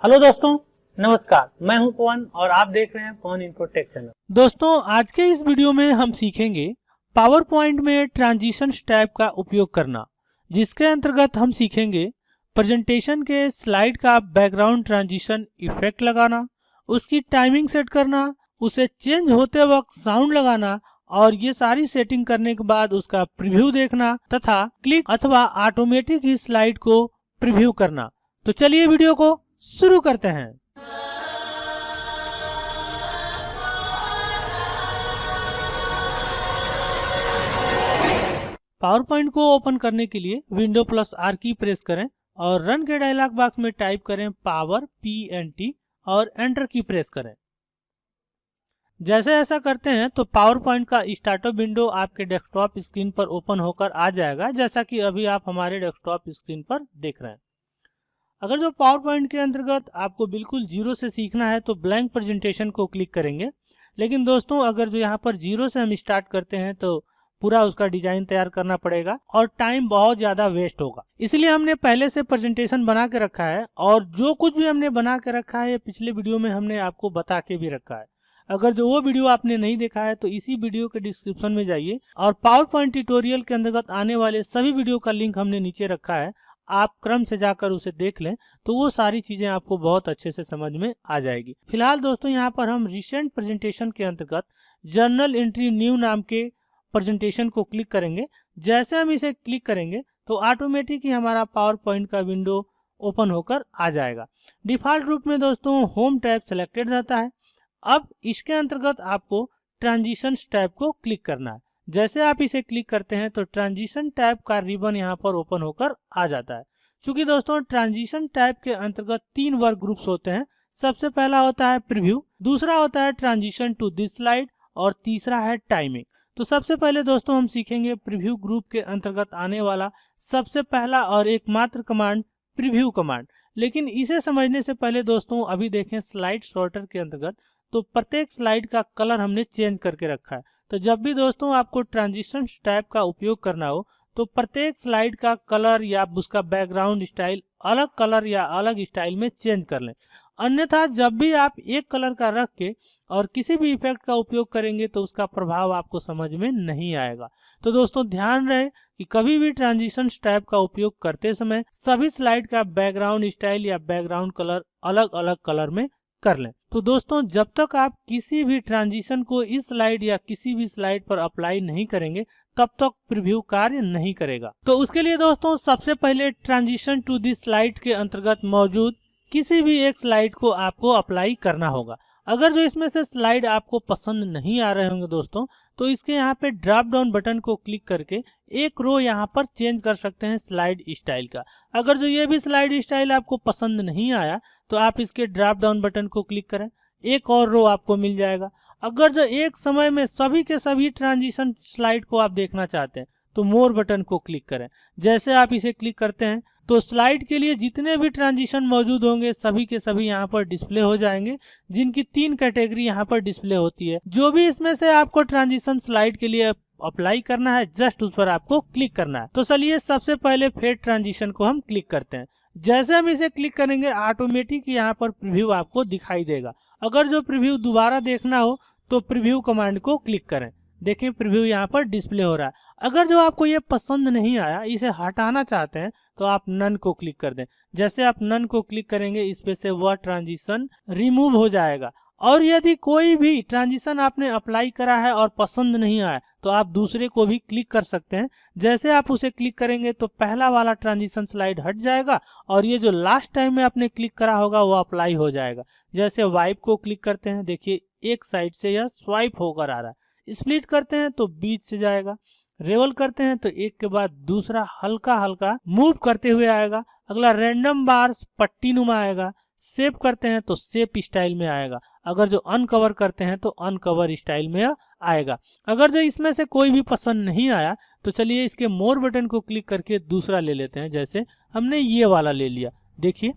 Hello दोस्तों, नमस्कार। मैं हूं पवन और आप देख रहे हैं पवन इन्फो टेक चैनल। दोस्तों, आज के इस वीडियो में हम सीखेंगे पावर पॉइंट में ट्रांजिशन टैब का उपयोग करना, जिसके अंतर्गत हम सीखेंगे प्रेजेंटेशन के स्लाइड का बैकग्राउंड ट्रांजिशन इफेक्ट लगाना, उसकी टाइमिंग सेट करना, उसे चेंज होते वक्त साउंड लगाना और ये सारी सेटिंग करने के बाद उसका प्रीव्यू देखना तथा क्लिक अथवा ऑटोमेटिक ही स्लाइड को प्रीव्यू करना। तो चलिए वीडियो को शुरू करते हैं। पावर पॉइंट को ओपन करने के लिए विंडो प्लस आर की प्रेस करें और रन के डायलॉग बॉक्स में टाइप करें पावर PNT और एंटर की प्रेस करें। जैसे ऐसा करते हैं तो पावर पॉइंट का स्टार्टअप विंडो आपके डेस्कटॉप स्क्रीन पर ओपन होकर आ जाएगा, जैसा कि अभी आप हमारे डेस्कटॉप स्क्रीन पर देख रहे हैं। अगर जो पावर पॉइंट के अंतर्गत आपको बिल्कुल जीरो से सीखना है तो ब्लैंक प्रेजेंटेशन को क्लिक करेंगे। लेकिन दोस्तों, अगर जो यहाँ पर जीरो से हम स्टार्ट करते हैं तो पूरा उसका डिजाइन तैयार करना पड़ेगा और टाइम बहुत ज्यादा वेस्ट होगा। इसलिए हमने पहले से प्रेजेंटेशन बना के रखा है और जो कुछ भी हमने बना के रखा है पिछले वीडियो में हमने आपको बता के भी रखा है। अगर जो वो वीडियो आपने नहीं देखा है तो इसी वीडियो के डिस्क्रिप्शन में जाइए और पावर पॉइंट ट्यूटोरियल के अंतर्गत आने वाले सभी वीडियो का लिंक हमने नीचे रखा है। आप क्रम से जाकर उसे देख लें तो वो सारी चीजें आपको बहुत अच्छे से समझ में आ जाएगी। फिलहाल दोस्तों, यहाँ पर हम रिसेंट प्रेजेंटेशन के अंतर्गत जर्नल एंट्री न्यू नाम के प्रेजेंटेशन को क्लिक करेंगे। जैसे हम इसे क्लिक करेंगे तो ऑटोमेटिक ही हमारा पावर पॉइंट का विंडो ओपन होकर आ जाएगा। डिफॉल्ट रूप में दोस्तों होम टैब सिलेक्टेड रहता है। अब इसके अंतर्गत आपको ट्रांजिशन टैब को क्लिक करना है। जैसे आप इसे क्लिक करते हैं तो ट्रांजिशन टैब का रिबन यहाँ पर ओपन होकर आ जाता है। क्योंकि दोस्तों ट्रांजिशन टैब के अंतर्गत 3 वर्क ग्रुप्स होते हैं। सबसे पहला होता है प्रीव्यू, दूसरा होता है ट्रांजिशन टू दिस स्लाइड और तीसरा है टाइमिंग। तो सबसे पहले दोस्तों हम सीखेंगे प्रीव्यू ग्रुप के अंतर्गत आने वाला सबसे पहला और एकमात्र कमांड प्रीव्यू कमांड। लेकिन इसे समझने से पहले दोस्तों अभी देखें स्लाइड सॉर्टर के अंतर्गत तो प्रत्येक स्लाइड का कलर हमने चेंज करके रखा है। तो जब भी दोस्तों आपको ट्रांजिशन टैब का उपयोग करना हो तो प्रत्येक स्लाइड का कलर या उसका बैकग्राउंड स्टाइल अलग कलर या अलग स्टाइल में चेंज कर लें। अन्यथा जब भी आप एक कलर का रख के और किसी भी इफेक्ट का उपयोग करेंगे तो उसका प्रभाव आपको समझ में नहीं आएगा। तो दोस्तों ध्यान रहे कि कभी भी ट्रांजिशन टैब का उपयोग करते समय सभी स्लाइड का बैकग्राउंड स्टाइल या बैकग्राउंड कलर अलग अलग कलर में कर लें। तो दोस्तों जब तक आप किसी भी ट्रांजिशन को इस स्लाइड या किसी भी स्लाइड पर अप्लाई नहीं करेंगे तब तक प्रीव्यू कार्य नहीं करेगा। तो उसके लिए दोस्तों सबसे पहले ट्रांजिशन टू दिस स्लाइड के अंतर्गत मौजूद किसी भी एक स्लाइड को आपको अप्लाई करना होगा। अगर जो इसमें से स्लाइड आपको पसंद नहीं आ रहे होंगे दोस्तों तो इसके यहाँ पे ड्रॉप डाउन बटन को क्लिक करके एक रो यहाँ पर चेंज कर सकते हैं स्लाइड स्टाइल का। अगर जो ये भी स्लाइड स्टाइल आपको पसंद नहीं आया तो आप इसके ड्रॉप डाउन बटन को क्लिक करें, एक और रो आपको मिल जाएगा। अगर जो एक समय में सभी के सभी ट्रांजिशन स्लाइड को आप देखना चाहते हैं तो मोर बटन को क्लिक करें। जैसे आप इसे क्लिक करते हैं तो स्लाइड के लिए जितने भी ट्रांजिशन मौजूद होंगे सभी के सभी यहाँ पर डिस्प्ले हो जाएंगे, जिनकी 3 कैटेगरी यहाँ पर डिस्प्ले होती है। जो भी इसमें से आपको ट्रांजिशन स्लाइड के लिए अप्लाई करना है जस्ट उस पर आपको क्लिक करना है। तो चलिए सबसे पहले फेड ट्रांजिशन को हम क्लिक करते हैं। जैसे हम इसे क्लिक करेंगे ऑटोमेटिक यहाँ पर प्रीव्यू आपको दिखाई देगा। अगर जो प्रीव्यू दोबारा देखना हो तो प्रीव्यू कमांड को क्लिक करें। देखिए प्रीव्यू यहाँ पर डिस्प्ले हो रहा है। अगर जो आपको ये पसंद नहीं आया, इसे हटाना चाहते हैं तो आप नन को क्लिक कर दें। जैसे आप नन को क्लिक करेंगे इस पे से वह ट्रांजिशन रिमूव हो जाएगा। और यदि कोई भी ट्रांजिशन आपने अप्लाई करा है और पसंद नहीं आया तो आप दूसरे को भी क्लिक कर सकते हैं। जैसे आप उसे क्लिक करेंगे तो पहला वाला ट्रांजिशन स्लाइड हट जाएगा और ये जो लास्ट टाइम में आपने क्लिक करा होगा वो अप्लाई हो जाएगा। जैसे वाइप को क्लिक करते हैं, देखिए एक साइड से यह स्वाइप होकर आ रहा है। स्प्लिट करते हैं तो बीच से जाएगा। रेवल करते हैं तो एक के बाद दूसरा हल्का हल्का मूव करते हुए आएगा। अगला रैंडम बार्स पट्टी नुमा आएगा। सेव करते हैं तो सेप स्टाइल में आएगा। अगर जो अनकवर करते हैं तो अनकवर स्टाइल में आएगा। अगर जो इसमें से कोई भी पसंद नहीं आया तो चलिए इसके मोर बटन को क्लिक करके दूसरा ले लेते हैं। जैसे हमने ये वाला ले लिया, देखिए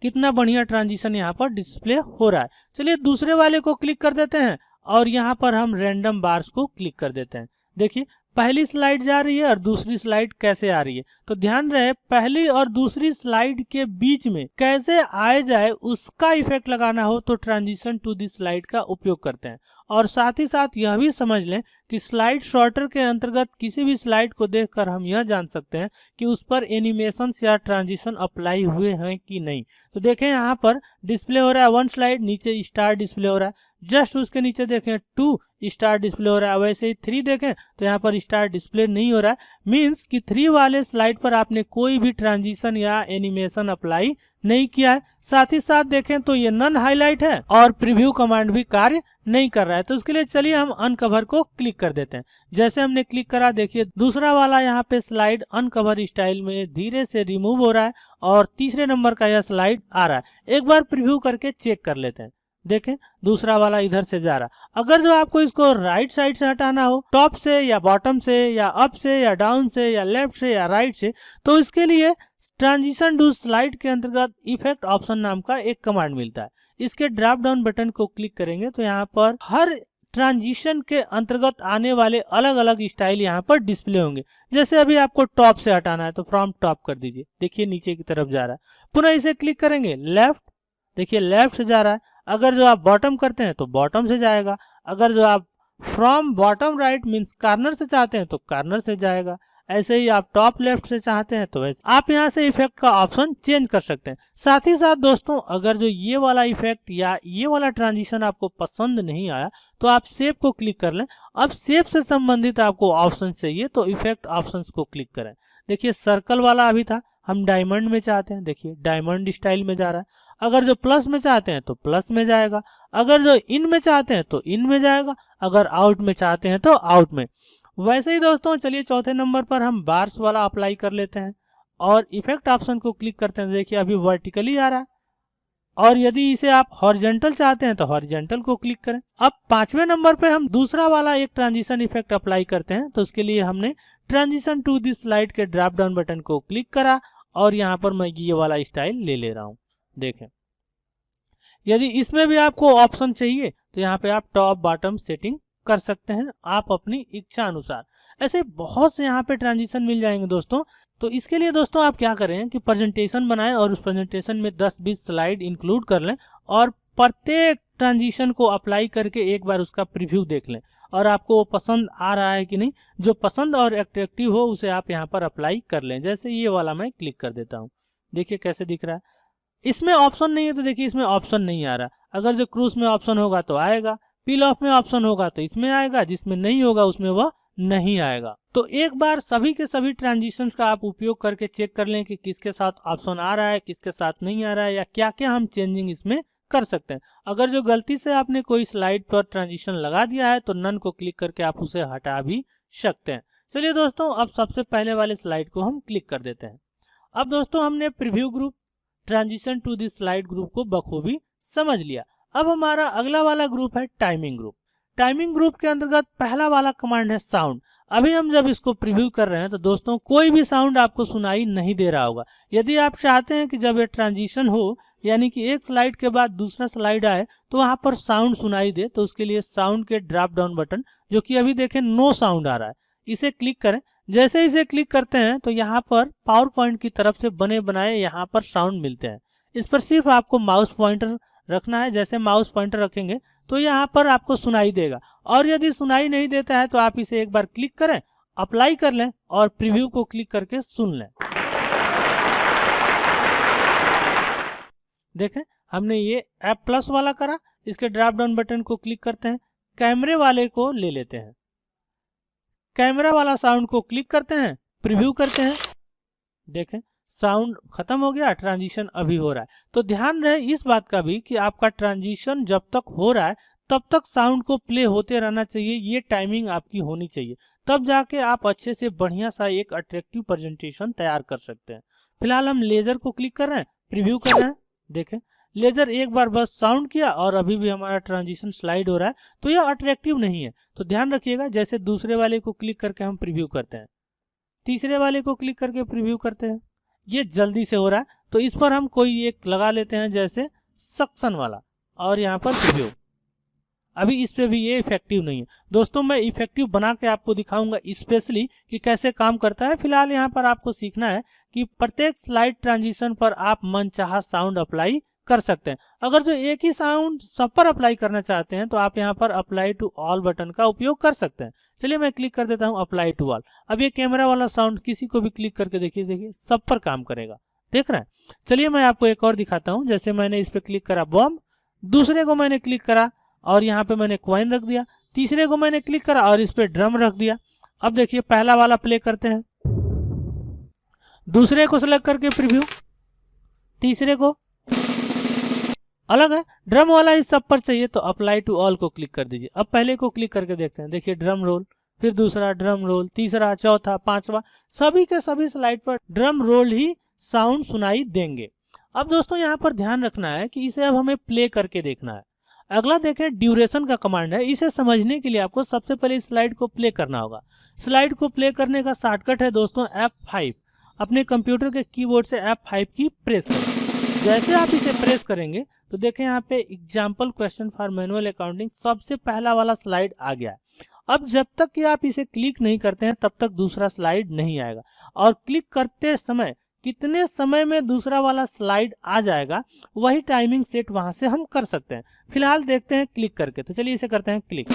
कितना बढ़िया ट्रांजिशन यहाँ पर डिस्प्ले हो रहा है। चलिए दूसरे वाले को क्लिक कर देते हैं और यहाँ पर हम रैंडम बार्स को क्लिक कर देते हैं। देखिए पहली स्लाइड जा रही है और दूसरी स्लाइड कैसे आ रही है। तो ध्यान रहे पहली और दूसरी स्लाइड के बीच में कैसे आए जाए उसका इफेक्ट लगाना हो तो ट्रांजिशन टू दिस स्लाइड का उपयोग करते हैं। और साथ ही साथ यह भी समझ लें कि स्लाइड शॉर्टर के अंतर्गत किसी भी स्लाइड को देखकर हम यह जान सकते हैं कि उस पर एनिमेशंस या ट्रांजिशन अप्लाई हुए हैं कि नहीं। तो देखें यहाँ पर डिस्प्ले हो रहा है 1 स्लाइड, नीचे स्टार डिस्प्ले हो रहा है, जस्ट उसके नीचे देखें 2 स्टार डिस्प्ले हो रहा है। वैसे ही 3 देखें तो यहाँ पर स्टार डिस्प्ले नहीं हो रहा है, मीन्स कि 3 वाले स्लाइड पर आपने कोई भी ट्रांजिशन या एनिमेशन अप्लाई नहीं किया है। साथ ही साथ देखें तो ये नन हाईलाइट है और प्रीव्यू कमांड भी कार्य नहीं कर रहा है। तो उसके लिए चलिए हम अनकवर को क्लिक कर देते हैं। जैसे हमने क्लिक करा देखिए दूसरा वाला यहाँ पे स्लाइड अनकवर स्टाइल में धीरे से रिमूव हो रहा है और तीसरे नंबर का यह स्लाइड आ रहा है। एक बार प्रीव्यू करके चेक कर लेते हैं। देखें दूसरा वाला इधर से जा रहा। अगर जो आपको इसको राइट साइड से हटाना हो, टॉप से या बॉटम से या अप से या डाउन से या लेफ्ट से या राइट से, तो इसके लिए ट्रांजिशन टू स्लाइड के अंतर्गत इफेक्ट ऑप्शन नाम का एक कमांड मिलता है। इसके ड्रॉप डाउन बटन को क्लिक करेंगे तो यहाँ पर हर ट्रांजिशन के अंतर्गत आने वाले अलग अलग स्टाइल यहाँ पर डिस्प्ले होंगे। जैसे अभी आपको टॉप से हटाना है तो फ्रॉम टॉप कर दीजिए, देखिए नीचे की तरफ जा रहा है। पुनः इसे क्लिक करेंगे लेफ्ट, देखिए लेफ्ट से जा रहा है। अगर जो आप बॉटम करते हैं तो बॉटम से जाएगा। अगर जो आप from bottom right means corner से चाहते हैं तो कार्नर से जाएगा। ऐसे ही आप टॉप लेफ्ट से चाहते हैं तो वैसे आप यहाँ से इफेक्ट का ऑप्शन चेंज कर सकते हैं। साथ ही साथ दोस्तों अगर जो ये वाला इफेक्ट या ये वाला ट्रांजिशन आपको पसंद नहीं आया तो आप सेव को क्लिक कर लें। अब सेव से संबंधित आपको ऑप्शन चाहिए तो इफेक्ट ऑप्शन को क्लिक करें। देखिए सर्कल वाला अभी था, हम डायमंड में चाहते हैं, देखिए डायमंड स्टाइल में जा रहा है। अगर जो प्लस में चाहते हैं तो प्लस में जाएगा। अगर जो इन में चाहते हैं तो इन में जाएगा। अगर आउट में चाहते हैं तो आउट में। वैसे ही दोस्तों चलिए चौथे नंबर पर हम बार्स वाला अप्लाई कर लेते हैं और इफेक्ट ऑप्शन को क्लिक करते हैं। देखिए अभी वर्टिकली आ रहा है और यदि इसे आप हॉरिजॉन्टल चाहते हैं तो हॉरिजॉन्टल को क्लिक करें। अब 5वें नंबर पे हम दूसरा वाला एक ट्रांजिशन इफेक्ट अप्लाई करते हैं। तो उसके लिए हमने ट्रांजिशन टू दिस स्लाइड के ड्रॉप डाउन बटन को क्लिक करा और यहाँ पर मैं ये वाला स्टाइल ले रहा हूँ। देखें यदि इसमें भी आपको ऑप्शन चाहिए तो यहाँ पे आप टॉप बॉटम सेटिंग कर सकते हैं आप अपनी इच्छा अनुसार। ऐसे बहुत से यहाँ पे ट्रांजिशन मिल जाएंगे दोस्तों। तो इसके लिए दोस्तों आप क्या करें कि प्रेजेंटेशन बनाएं और उस प्रेजेंटेशन में 10-20 स्लाइड इंक्लूड कर लें और प्रत्येक ट्रांजिशन को अप्लाई करके एक बार उसका प्रीव्यू देख लें और आपको वो पसंद आ रहा है कि नहीं। जो पसंद और अट्रैक्टिव हो उसे आप यहाँ पर अप्लाई कर लें। जैसे ये वाला मैं क्लिक कर देता हूँ, देखिए कैसे दिख रहा है। इसमें ऑप्शन नहीं है तो देखिए इसमें ऑप्शन नहीं आ रहा। अगर जो क्रूज में ऑप्शन होगा तो आएगा, पील ऑफ में ऑप्शन होगा तो इसमें आएगा, जिसमें नहीं होगा उसमें वह नहीं आएगा। तो एक बार सभी के सभी ट्रांजिशंस का आप उपयोग करके चेक कर लें कि किसके साथ ऑप्शन आ रहा है, किसके साथ नहीं आ रहा है, या क्या क्या हम चेंजिंग इसमें कर सकते हैं। अगर जो गलती से आपने कोई स्लाइड पर ट्रांजिशन लगा दिया है तो नन को क्लिक करके आप उसे हटा भी सकते हैं। चलिए दोस्तों अब सबसे पहले वाले स्लाइड को हम क्लिक कर देते हैं। अब दोस्तों हमने preview group, transition to this slide group को बखूबी समझ लिया। अब हमारा अगला वाला ग्रुप है टाइमिंग ग्रुप। टाइमिंग ग्रुप के अंतर्गत पहला वाला कमांड है साउंड। अभी हम जब इसको प्रीव्यू कर रहे हैं तो दोस्तों कोई भी साउंड आपको सुनाई नहीं दे रहा होगा। यदि आप चाहते हैं कि जब ये ट्रांजिशन हो यानी कि एक स्लाइड के बाद दूसरा स्लाइड आए तो वहां पर साउंड सुनाई दे, तो उसके लिए साउंड के ड्रॉप डाउन बटन, जो कि अभी देखें नो साउंड आ रहा है, इसे क्लिक करें। जैसे इसे क्लिक करते हैं तो यहाँ पर पावर पॉइंट की तरफ से बने बनाए यहाँ पर साउंड मिलते हैं। इस पर सिर्फ आपको माउस पॉइंटर रखना है। जैसे माउस पॉइंटर रखेंगे तो यहाँ पर आपको सुनाई देगा, और यदि सुनाई नहीं देता है तो आप इसे एक बार क्लिक करें, अप्लाई कर लें और प्रीव्यू को क्लिक करके सुन लें। देखें हमने ये ऐप प्लस वाला करा। इसके ड्रॉप डाउन बटन को क्लिक करते हैं, कैमरे वाले को ले लेते हैं, कैमरा वाला साउंड को क्लिक करते हैं, प्रीव्यू करते हैं। देखें साउंड खत्म हो गया, ट्रांजिशन अभी हो रहा है। तो ध्यान रहे इस बात का भी कि आपका ट्रांजिशन जब तक हो रहा है तब तक साउंड को प्ले होते रहना चाहिए। ये टाइमिंग आपकी होनी चाहिए, तब जाके आप अच्छे से बढ़िया सा एक अट्रैक्टिव प्रेजेंटेशन तैयार कर सकते हैं। फिलहाल हम लेजर को क्लिक कर रहे हैं, प्रीव्यू कर रहे हैं। देखें लेजर एक बार बस साउंड किया और अभी भी हमारा ट्रांजिशन स्लाइड हो रहा है, तो यह अट्रैक्टिव नहीं है। तो ध्यान रखिएगा, जैसे दूसरे वाले को क्लिक करके हम प्रीव्यू करते हैं, तीसरे वाले को क्लिक करके प्रीव्यू करते हैं, ये जल्दी से हो रहा है। तो इस पर हम कोई एक लगा लेते हैं जैसे सक्शन वाला, और यहाँ पर प्रीव्यू। अभी इस पे भी ये इफेक्टिव नहीं है। दोस्तों मैं इफेक्टिव बना के आपको दिखाऊंगा स्पेशली कि कैसे काम करता है। फिलहाल यहाँ पर आपको सीखना है कि प्रत्येक स्लाइड ट्रांजिशन पर आप मनचाहा साउंड अप्लाई कर सकते हैं। अगर जो एक ही साउंड सब पर अप्लाई करना चाहते हैं तो आप यहाँ पर अप्लाई टू ऑल बटन का उपयोग कर सकते हैं। चलिए मैं क्लिक कर देता हूँ अप्लाई टू ऑल। अब ये कैमरा वाला साउंड किसी को भी क्लिक करके देखिए सब पर काम करेगा, देख रहे हैं। चलिए मैं आपको एक और दिखाता हूँ। जैसे मैंने इस पर क्लिक करा बॉम्ब, दूसरे को मैंने क्लिक करा और यहाँ पे मैंने कॉइन रख दिया, तीसरे को मैंने क्लिक करा और इस पे ड्रम रख दिया। अब देखिए पहला वाला प्ले करते हैं, दूसरे को सिलेक्ट करके प्रीव्यू, तीसरे को अलग है, ड्रम वाला इस सब पर चाहिए तो अप्लाई टू ऑल को क्लिक कर दीजिए। अब पहले को क्लिक करके देखते हैं, देखिए ड्रम रोल, फिर दूसरा ड्रम रोल, तीसरा, चौथा, पांचवा, सभी के सभी स्लाइड पर ड्रम रोल ही साउंड सुनाई देंगे। अब दोस्तों यहाँ पर ध्यान रखना है कि इसे अब हमें प्ले करके देखना है। अगला देखें ड्यूरेशन का कमांड है। इसे समझने के लिए आपको सबसे पहले स्लाइड को प्ले करना होगा। स्लाइड को प्ले करने का शॉर्टकट है दोस्तों F5। अपने कंप्यूटर के कीबोर्ड से F5 की प्रेस करें। जैसे आप इसे प्रेस करेंगे तो देखें यहाँ पे example question for manual accounting सबसे पहला वाला स्लाइड आ गया है। अब जब तक कि आप इसे क्लिक नहीं करते हैं तब तक दूसरा स्लाइड नहीं आएगा, और क्लिक करते समय कितने समय में दूसरा वाला स्लाइड आ जाएगा वही टाइमिंग सेट वहां से हम कर सकते हैं। फिलहाल देखते हैं क्लिक करके, तो चलिए इसे करते हैं क्लिक।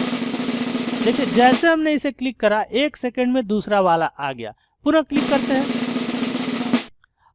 देखिए जैसे हमने इसे क्लिक करा 1 सेकंड में दूसरा वाला आ गया। पुनः क्लिक करते हैं।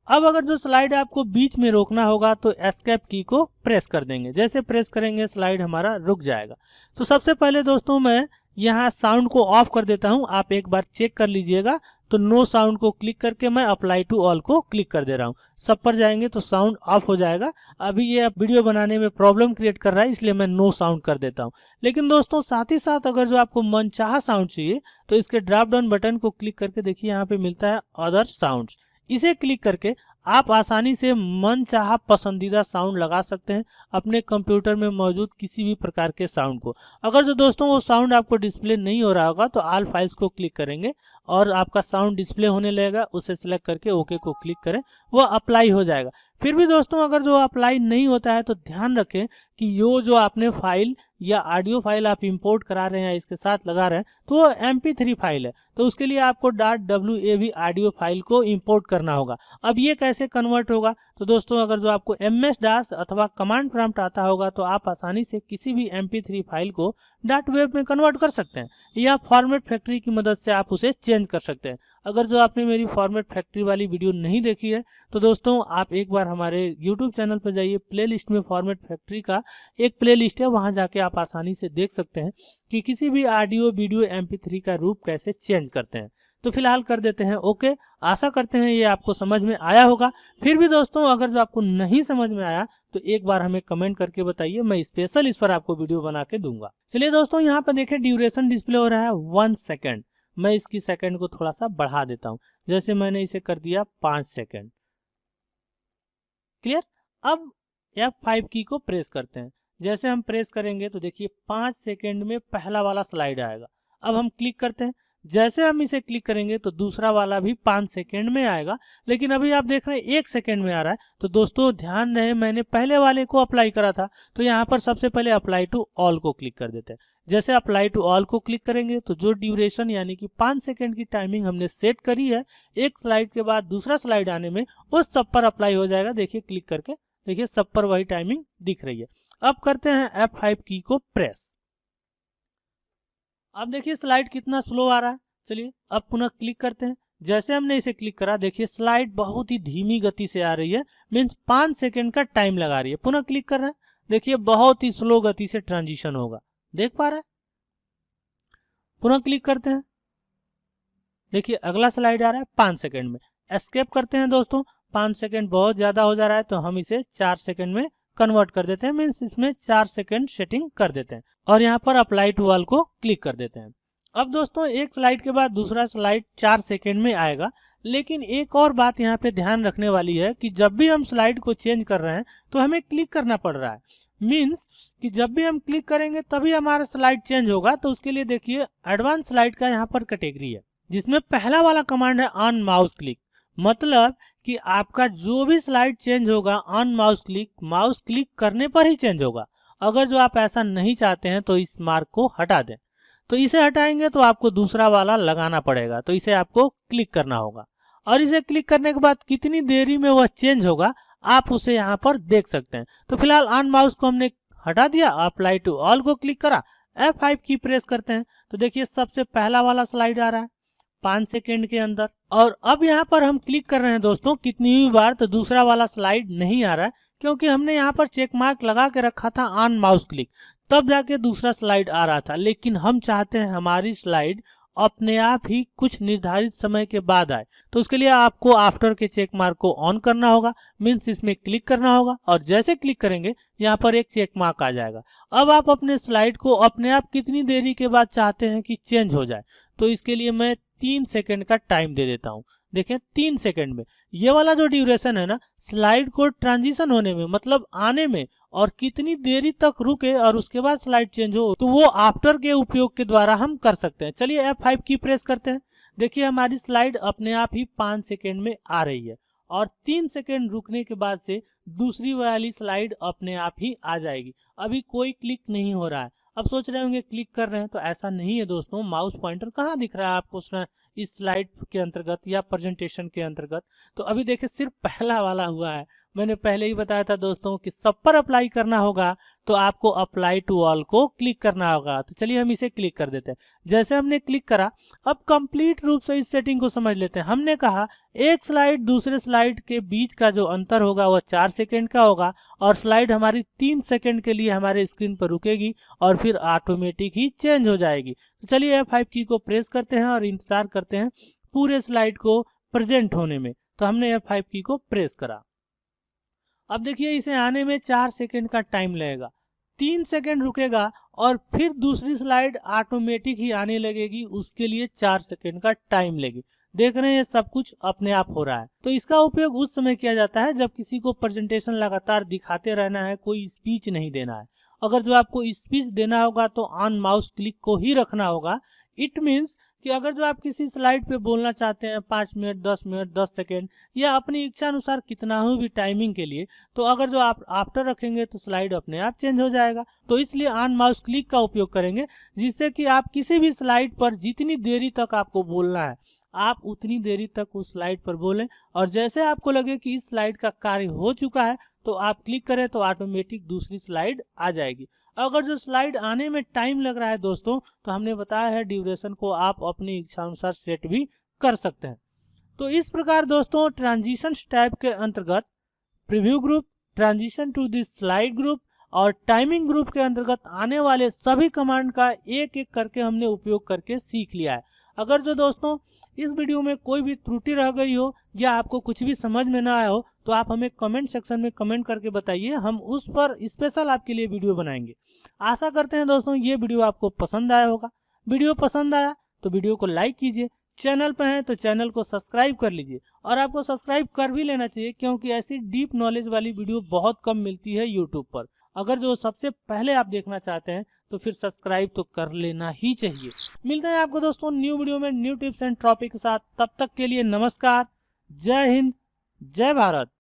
अब अगर जो स्लाइड आपको बीच में रोकना होगा तो एस्केप की को प्रेस कर देंगे। जैसे प्रेस करेंगे स्लाइड हमारा रुक जाएगा। तो सबसे पहले दोस्तों मैं यहाँ साउंड को ऑफ कर देता हूँ, आप एक बार चेक कर लीजिएगा। तो नो साउंड को क्लिक करके मैं अप्लाई टू ऑल को क्लिक कर दे रहा हूँ। सब पर जाएंगे तो साउंड ऑफ हो जाएगा। अभी ये वीडियो बनाने में प्रॉब्लम क्रिएट कर रहा है, इसलिए मैं नो साउंड कर देता हूँ। लेकिन दोस्तों साथ ही साथ अगर जो आपको मनचाहा साउंड चाहिए तो इसके ड्रॉप डाउन बटन को क्लिक करके देखिए यहाँ पे मिलता है अदर साउंड्स। इसे क्लिक करके आप आसानी से मनचाहा पसंदीदा साउंड लगा सकते हैं अपने कंप्यूटर में मौजूद किसी भी प्रकार के साउंड को। अगर जो दोस्तों वो साउंड आपको डिस्प्ले नहीं हो रहा होगा तो ऑल फाइल्स को क्लिक करेंगे और आपका साउंड डिस्प्ले होने लगेगा। उसे सिलेक्ट करके ओके को क्लिक करें, वो अप्लाई हो जाएगा। फिर भी दोस्तों अगर जो अप्लाई नहीं होता है तो ध्यान रखें कि यो जो आपने फाइल या ऑडियो फाइल आप इंपोर्ट करा रहे हैं इसके साथ लगा रहे हैं तो वो MP3 फाइल है, तो उसके लिए आपको .wav ऑडियो फाइल को इंपोर्ट करना होगा। अब ये कैसे कन्वर्ट होगा? तो दोस्तों अगर जो आपको MS-DOS अथवा कमांड प्रॉम्प्ट आता होगा तो आप आसानी से किसी भी MP3 फाइल को .wav में कन्वर्ट कर सकते हैं, या फॉर्मेट फैक्ट्री की मदद से आप उसे चेंज कर सकते हैं। अगर जो आपने मेरी फॉर्मेट फैक्ट्री वाली वीडियो नहीं देखी है तो दोस्तों आप एक बार हमारे YouTube चैनल पर जाइए, प्लेलिस्ट में फॉर्मेट फैक्ट्री का एक प्लेलिस्ट है, वहां जाके आप आसानी से देख सकते हैं कि किसी भी ऑडियो वीडियो MP3 का रूप कैसे चेंज करते हैं। तो फिलहाल कर देते हैं ओके। आशा करते हैं ये आपको समझ में आया होगा। फिर भी दोस्तों अगर जो आपको नहीं समझ में आया तो एक बार हमें कमेंट करके बताइए, मैं स्पेशल इस पर आपको वीडियो बना के दूंगा। चलिए दोस्तों यहाँ पर देखिए ड्यूरेशन डिस्प्ले हो रहा है 1 सेकेंड। मैं इसकी सेकंड को थोड़ा सा बढ़ा देता हूँ, जैसे मैंने इसे कर दिया 5 सेकंड। क्लियर? अब F5 की को प्रेस करते हैं। जैसे हम प्रेस करेंगे तो देखिए 5 सेकंड में पहला वाला स्लाइड आएगा। अब हम क्लिक करते हैं। जैसे हम इसे क्लिक करेंगे तो दूसरा वाला भी 5 सेकंड में आएगा, लेकिन अभी आप देख रहे हैं 1 सेकंड में आ रहा है। तो दोस्तों ध्यान रहे मैंने पहले वाले को अप्लाई करा था, तो यहाँ पर सबसे पहले अप्लाई टू ऑल को क्लिक कर देते हैं। जैसे अप्लाई टू ऑल को क्लिक करेंगे तो जो ड्यूरेशन यानी कि 5 सेकंड की टाइमिंग हमने सेट करी है एक स्लाइड के बाद दूसरा स्लाइड आने में, वो सब पर अप्लाई हो जाएगा। देखिए क्लिक करके देखिए सब पर वही टाइमिंग दिख रही है। अब करते हैं F5 की को प्रेस। अब देखिए स्लाइड कितना स्लो आ रहा है। चलिए अब पुनः क्लिक करते हैं। जैसे हमने इसे क्लिक करा देखिए स्लाइड बहुत ही धीमी गति से आ रही है, मीन्स 5 सेकंड का टाइम लगा रही है। पुनः क्लिक कर रहे हैं, देखिए बहुत ही स्लो गति से ट्रांजिशन होगा, देख पा रहे हैं। पुनः क्लिक करते हैं, देखिए अगला स्लाइड आ रहा है 5 सेकंड में। एस्केप करते हैं दोस्तों, 5 सेकंड बहुत ज्यादा हो जा रहा है तो हम इसे 4 सेकंड में कन्वर्ट कर देते हैं, मीन्स इसमें 4 सेकंड सेटिंग कर देते हैं और यहाँ पर अप्लाई टू ऑल को क्लिक कर देते हैं। अब दोस्तों एक स्लाइड के बाद दूसरा स्लाइड 4 सेकंड में आएगा, लेकिन एक और बात यहाँ पे ध्यान रखने वाली है कि जब भी हम स्लाइड को चेंज कर रहे हैं तो हमें क्लिक करना पड़ रहा है। मीन्स कि जब भी हम क्लिक करेंगे तभी हमारा स्लाइड चेंज होगा। तो उसके लिए देखिए एडवांस स्लाइड का यहाँ पर कैटेगरी है, जिसमें पहला वाला कमांड है ऑन माउस क्लिक। मतलब कि आपका जो भी स्लाइड चेंज होगा ऑन माउस क्लिक करने पर ही चेंज होगा। अगर जो आप ऐसा नहीं चाहते हैं तो इस मार्क को हटा दें। तो इसे हटाएंगे तो आपको दूसरा वाला लगाना पड़ेगा, तो इसे आपको क्लिक करना होगा और इसे क्लिक करने के बाद कितनी देरी में वह चेंज होगा आप उसे यहाँ पर देख सकते हैं। तो फिलहाल ऑन माउस को हमने हटा दिया, अप्लाई टू ऑल को क्लिक करा, F5 की प्रेस करते हैं तो देखिए सबसे पहला वाला स्लाइड आ रहा है 5 सेकेंड के अंदर। और अब यहाँ पर हम क्लिक कर रहे हैं दोस्तों कितनी भी बार, तो दूसरा वाला स्लाइड नहीं आ रहा है क्योंकि हमने यहाँ पर चेक मार्क लगा के रखा था ऑन माउस क्लिक, तब जाके दूसरा स्लाइड आ रहा था। लेकिन हम चाहते हैं हमारी स्लाइड अपने आप ही कुछ निर्धारित समय के बाद आए, तो उसके लिए आपको आफ्टर के चेक मार्क को ऑन करना होगा, मीन्स इसमें क्लिक करना होगा और जैसे क्लिक करेंगे यहाँ पर एक चेक मार्क आ जाएगा। अब आप अपने स्लाइड को अपने आप कितनी देरी के बाद चाहते हैं कि चेंज हो जाए, तो इसके लिए मैं 3 सेकंड का टाइम दे देता हूँ। देखें 3 सेकंड में ये वाला जो ड्यूरेशन है ना स्लाइड को ट्रांजिशन होने में, मतलब आने में, और कितनी देरी तक रुके और उसके बाद स्लाइड चेंज हो, तो वो आफ्टर के उपयोग के द्वारा हम कर सकते हैं। चलिए F5 की प्रेस करते हैं। देखिए हमारी स्लाइड अपने आप ही 5 सेकंड में आ रही है और 3 सेकंड रुकने के बाद से दूसरी वाली स्लाइड अपने आप ही आ जाएगी। अभी कोई क्लिक नहीं हो रहा है। अब सोच रहे होंगे क्लिक कर रहे हैं, तो ऐसा नहीं है दोस्तों। माउस पॉइंटर कहाँ दिख रहा है आपको इस स्लाइड के अंतर्गत या प्रेजेंटेशन के अंतर्गत? तो अभी देखिए सिर्फ पहला वाला हुआ है। मैंने पहले ही बताया था दोस्तों कि सब पर अप्लाई करना होगा तो आपको अप्लाई टू ऑल को क्लिक करना होगा। तो चलिए हम इसे क्लिक कर देते हैं। जैसे हमने क्लिक करा, अब कंप्लीट रूप से इस सेटिंग को समझ लेते हैं। हमने कहा एक स्लाइड दूसरे स्लाइड के बीच का जो अंतर होगा वह 4 सेकंड का होगा और स्लाइड हमारी 3 सेकंड के लिए हमारे स्क्रीन पर रुकेगी और फिर ऑटोमेटिक ही चेंज हो जाएगी। तो चलिए F5 की को प्रेस करते हैं और इंतजार करते हैं पूरे स्लाइड को प्रेजेंट होने में। तो हमने F5 की को प्रेस करा। अब देखिए इसे आने में 4 सेकंड का टाइम लगेगा, 3 सेकंड रुकेगा और फिर दूसरी स्लाइड ऑटोमेटिक ही आने लगेगी, उसके लिए 4 सेकंड का टाइम लगेगी। देख रहे हैं सब कुछ अपने आप हो रहा है। तो इसका उपयोग उस समय किया जाता है जब किसी को प्रेजेंटेशन लगातार दिखाते रहना है, कोई स्पीच नहीं देना है। अगर जो आपको स्पीच देना होगा तो ऑन माउस क्लिक को ही रखना होगा। इट मीन्स कि अगर जो आप किसी स्लाइड पे बोलना चाहते हैं 5 मिनट 10 सेकेंड या अपनी इच्छा अनुसार कितना हो भी टाइमिंग के लिए, तो अगर जो आप आफ्टर रखेंगे तो स्लाइड अपने आप चेंज हो जाएगा। तो इसलिए ऑन माउस क्लिक का उपयोग करेंगे जिससे कि आप किसी भी स्लाइड पर जितनी देरी तक आपको बोलना है आप उतनी देरी तक उस स्लाइड पर बोलें और जैसे आपको लगे कि इस स्लाइड का कार्य हो चुका है तो आप क्लिक करें तो ऑटोमेटिक दूसरी स्लाइड आ जाएगी। अगर जो स्लाइड आने में टाइम लग रहा है दोस्तों, तो हमने बताया है ड्यूरेशन को आप अपनी इच्छा अनुसार सेट भी कर सकते हैं। तो इस प्रकार दोस्तों ट्रांजिशन टैब के अंतर्गत preview group, transition to this slide group और टाइमिंग ग्रुप के अंतर्गत आने वाले सभी कमांड का एक एक करके हमने उपयोग करके सीख लिया है। अगर जो दोस्तों इस वीडियो में कोई भी त्रुटि रह गई हो या आपको कुछ भी समझ में ना आया हो तो आप हमें कमेंट सेक्शन में कमेंट करके बताइए, हम उस पर स्पेशल आपके लिए वीडियो बनाएंगे। आशा करते हैं दोस्तों ये वीडियो आपको पसंद आया होगा। वीडियो पसंद आया तो वीडियो को लाइक कीजिए, चैनल पर हैं तो चैनल को सब्सक्राइब कर लीजिए और आपको सब्सक्राइब कर भी लेना चाहिए क्योंकि ऐसी डीप नॉलेज वाली वीडियो बहुत कम मिलती है यूट्यूब पर। अगर जो सबसे पहले आप देखना चाहते हैं तो फिर सब्सक्राइब तो कर लेना ही चाहिए। मिलते हैं आपको दोस्तों न्यू वीडियो में न्यू टिप्स एंड टॉपिक के साथ। तब तक के लिए नमस्कार, जय हिंद, जय भारत।